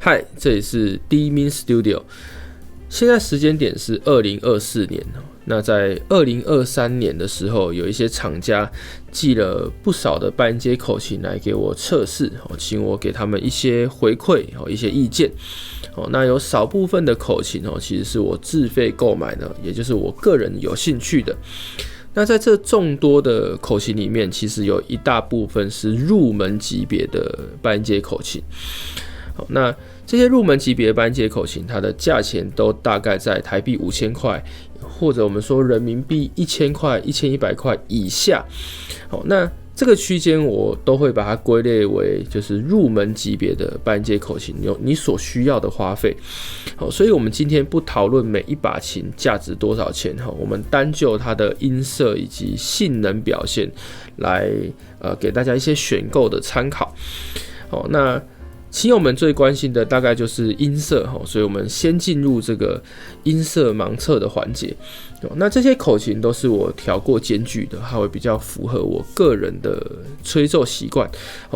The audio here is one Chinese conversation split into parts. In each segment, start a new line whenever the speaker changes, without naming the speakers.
嗨，这里是 D-Min Studio， 现在时间点是2024年。那在2023年的时候，有一些厂家寄了不少的半音阶口琴来给我测试，请我给他们一些回馈，一些意见。那有少部分的口琴其实是我自费购买的，也就是我个人有兴趣的。那在这众多的口琴里面，其实有一大部分是入门级别的半音阶口琴。那这些入门级别的半音阶口琴，它的价钱都大概在台币5000块，或者我们说人民币1000块、1100块以下。那这个区间我都会把它归类为就是入门级别的半音阶口琴，有你所需要的花费。所以我们今天不讨论每一把琴价值多少钱，我们单就它的音色以及性能表现来给大家一些选购的参考。那亲友们最关心的大概就是音色，所以我们先进入这个音色盲测的环节。那这些口琴都是我调过间距的，它会比较符合我个人的吹奏习惯。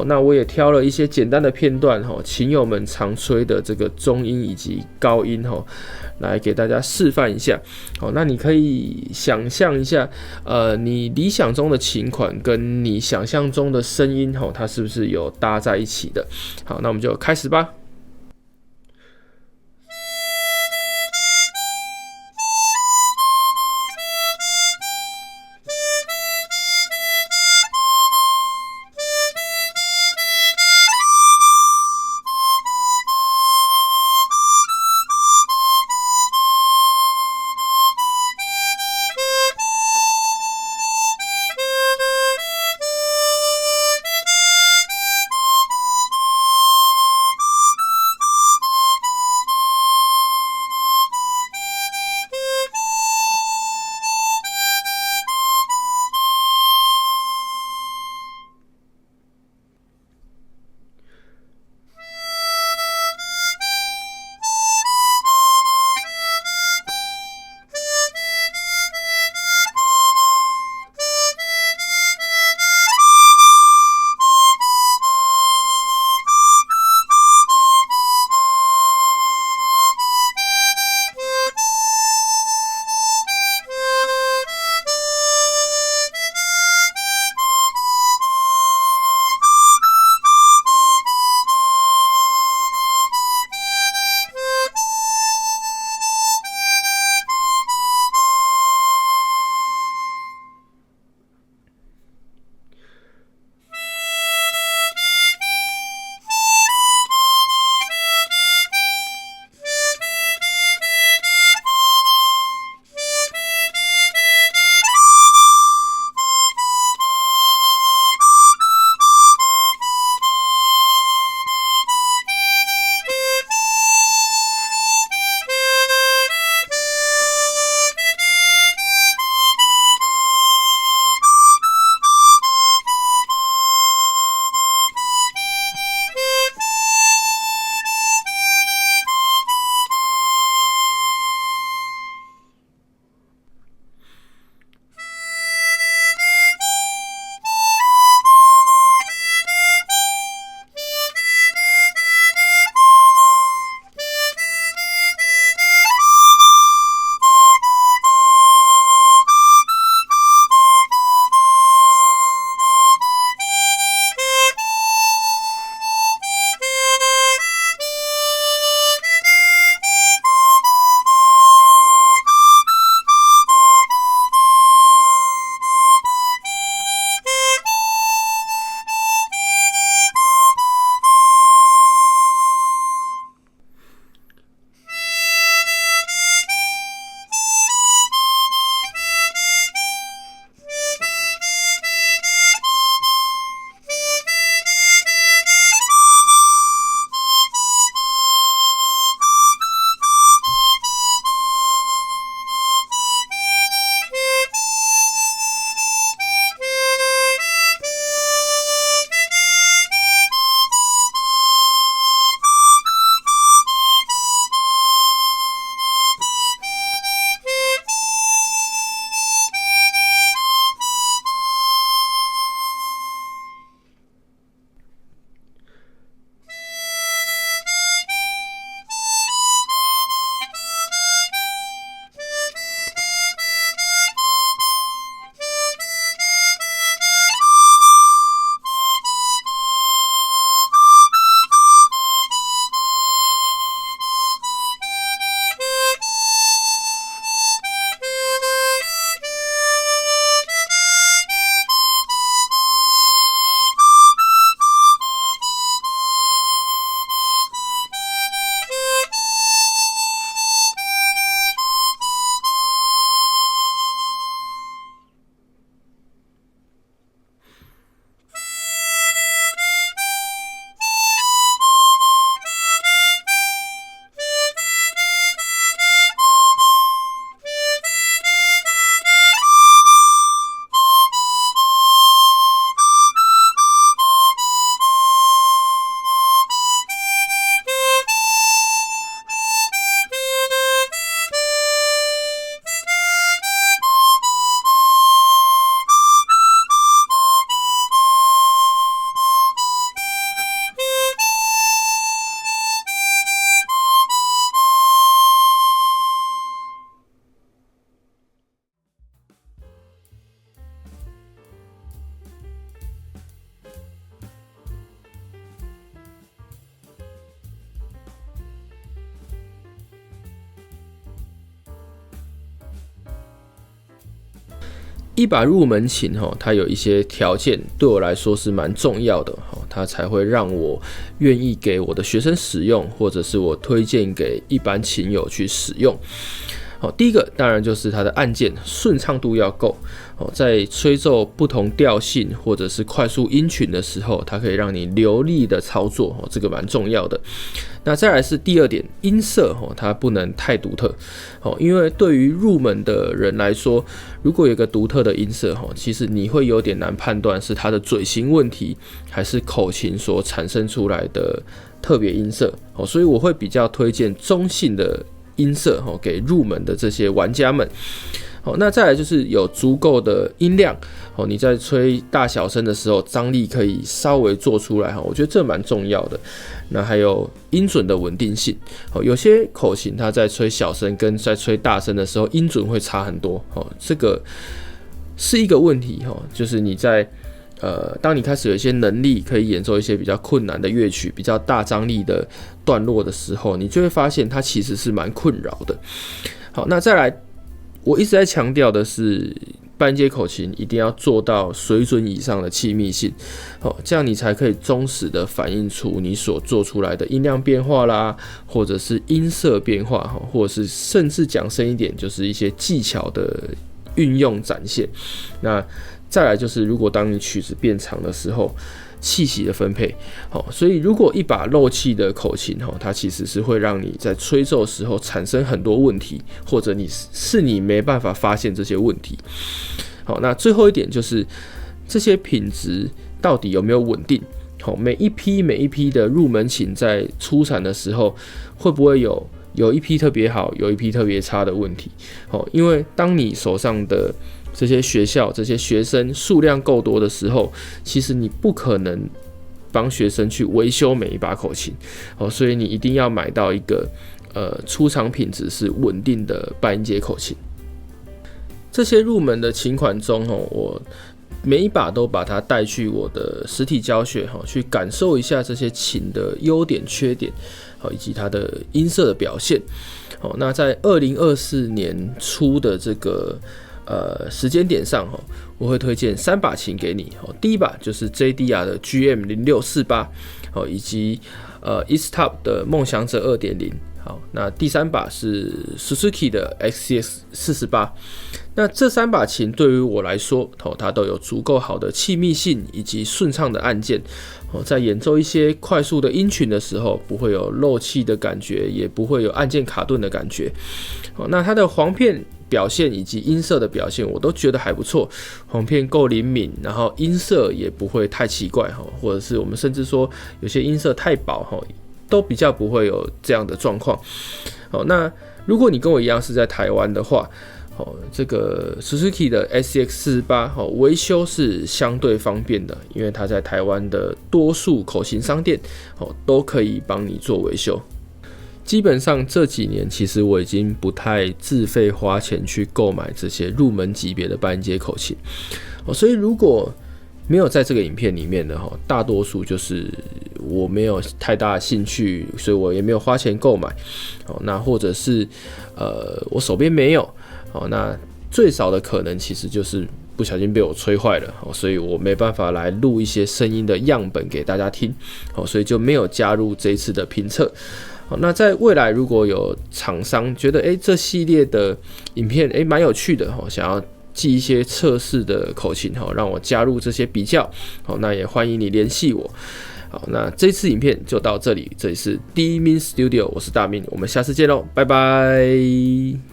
那我也挑了一些简单的片段，琴友们常吹的这个中音以及高音，来给大家示范一下。那你可以想象一下，你理想中的琴款跟你想象中的声音，它是不是有搭在一起的？好，那我们就开始吧。一把入门琴它有一些条件对我来说是蛮重要的，它才会让我愿意给我的学生使用，或者是我推荐给一般琴友去使用。第一个当然就是它的按键顺畅度要够，在吹奏不同调性或者是快速音群的时候，它可以让你流利的操作，这个蛮重要的。那再来是第二点，音色它不能太独特，因为对于入门的人来说，如果有一个独特的音色，其实你会有点难判断是它的嘴型问题，还是口琴所产生出来的特别音色，所以我会比较推荐中性的音色给入门的这些玩家们。那再来就是有足够的音量，你在吹大小声的时候，张力可以稍微做出来，我觉得这蛮重要的。那还有音准的稳定性，有些口琴它在吹小声跟在吹大声的时候，音准会差很多，这个是一个问题，就是你在当你开始有一些能力可以演奏一些比较困难的乐曲、比较大张力的段落的时候，你就会发现它其实是蛮困扰的。好，那再来，我一直在强调的是，半阶口琴一定要做到水准以上的气密性，这样你才可以忠实的反映出你所做出来的音量变化啦，或者是音色变化，或者是甚至讲深一点，就是一些技巧的运用展现。那再来就是，如果当你曲子变长的时候，气息的分配，所以如果一把漏气的口琴，它其实是会让你在吹奏的时候产生很多问题，或者你没办法发现这些问题。好，那最后一点就是这些品质到底有没有稳定？每一批的入门琴在出产的时候，会不会有一批特别好，有一批特别差的问题？因为当你手上的这些学校、这些学生数量够多的时候，其实你不可能帮学生去维修每一把口琴，所以你一定要买到一个出厂品质是稳定的半音阶口琴。这些入门的琴款中，我每一把都把它带去我的实体教学，去感受一下这些琴的优点、缺点，以及它的音色的表现。那在2024年初的这个时间点上，我会推荐3把琴给你。第一把就是 JDR 的 GM0648，以及EastTop 的梦想者 2.0。好，那第3把是 Suzuki 的 XCX48。那这3把琴对于我来说，它都有足够好的气密性以及顺畅的按键，在演奏一些快速的音群的时候，不会有漏气的感觉，也不会有按键卡顿的感觉。那它的簧片表现以及音色的表现，我都觉得还不错，簧片够灵敏，然后音色也不会太奇怪，或者是我们甚至说有些音色太薄，都比较不会有这样的状况。那如果你跟我一样是在台湾的话，这个 Suzuki 的 SCX48 维修是相对方便的，因为它在台湾的多数口琴商店都可以帮你做维修。基本上这几年，其实我已经不太自费花钱去购买这些入门级别的半音阶口琴，所以如果没有在这个影片里面的，大多数就是我没有太大的兴趣，所以我也没有花钱购买。那或者是我手边没有，那最少的可能其实就是不小心被我吹坏了，所以我没办法来录一些声音的样本给大家听，所以就没有加入这一次的评测。那在未来如果有厂商觉得这系列的影片蛮有趣的，想要寄一些测试的口琴，让我加入这些比较，那也欢迎你联系我。好，那这次影片就到这里，这里是 D-Min Studio， 我是大明，我们下次见喽，拜拜。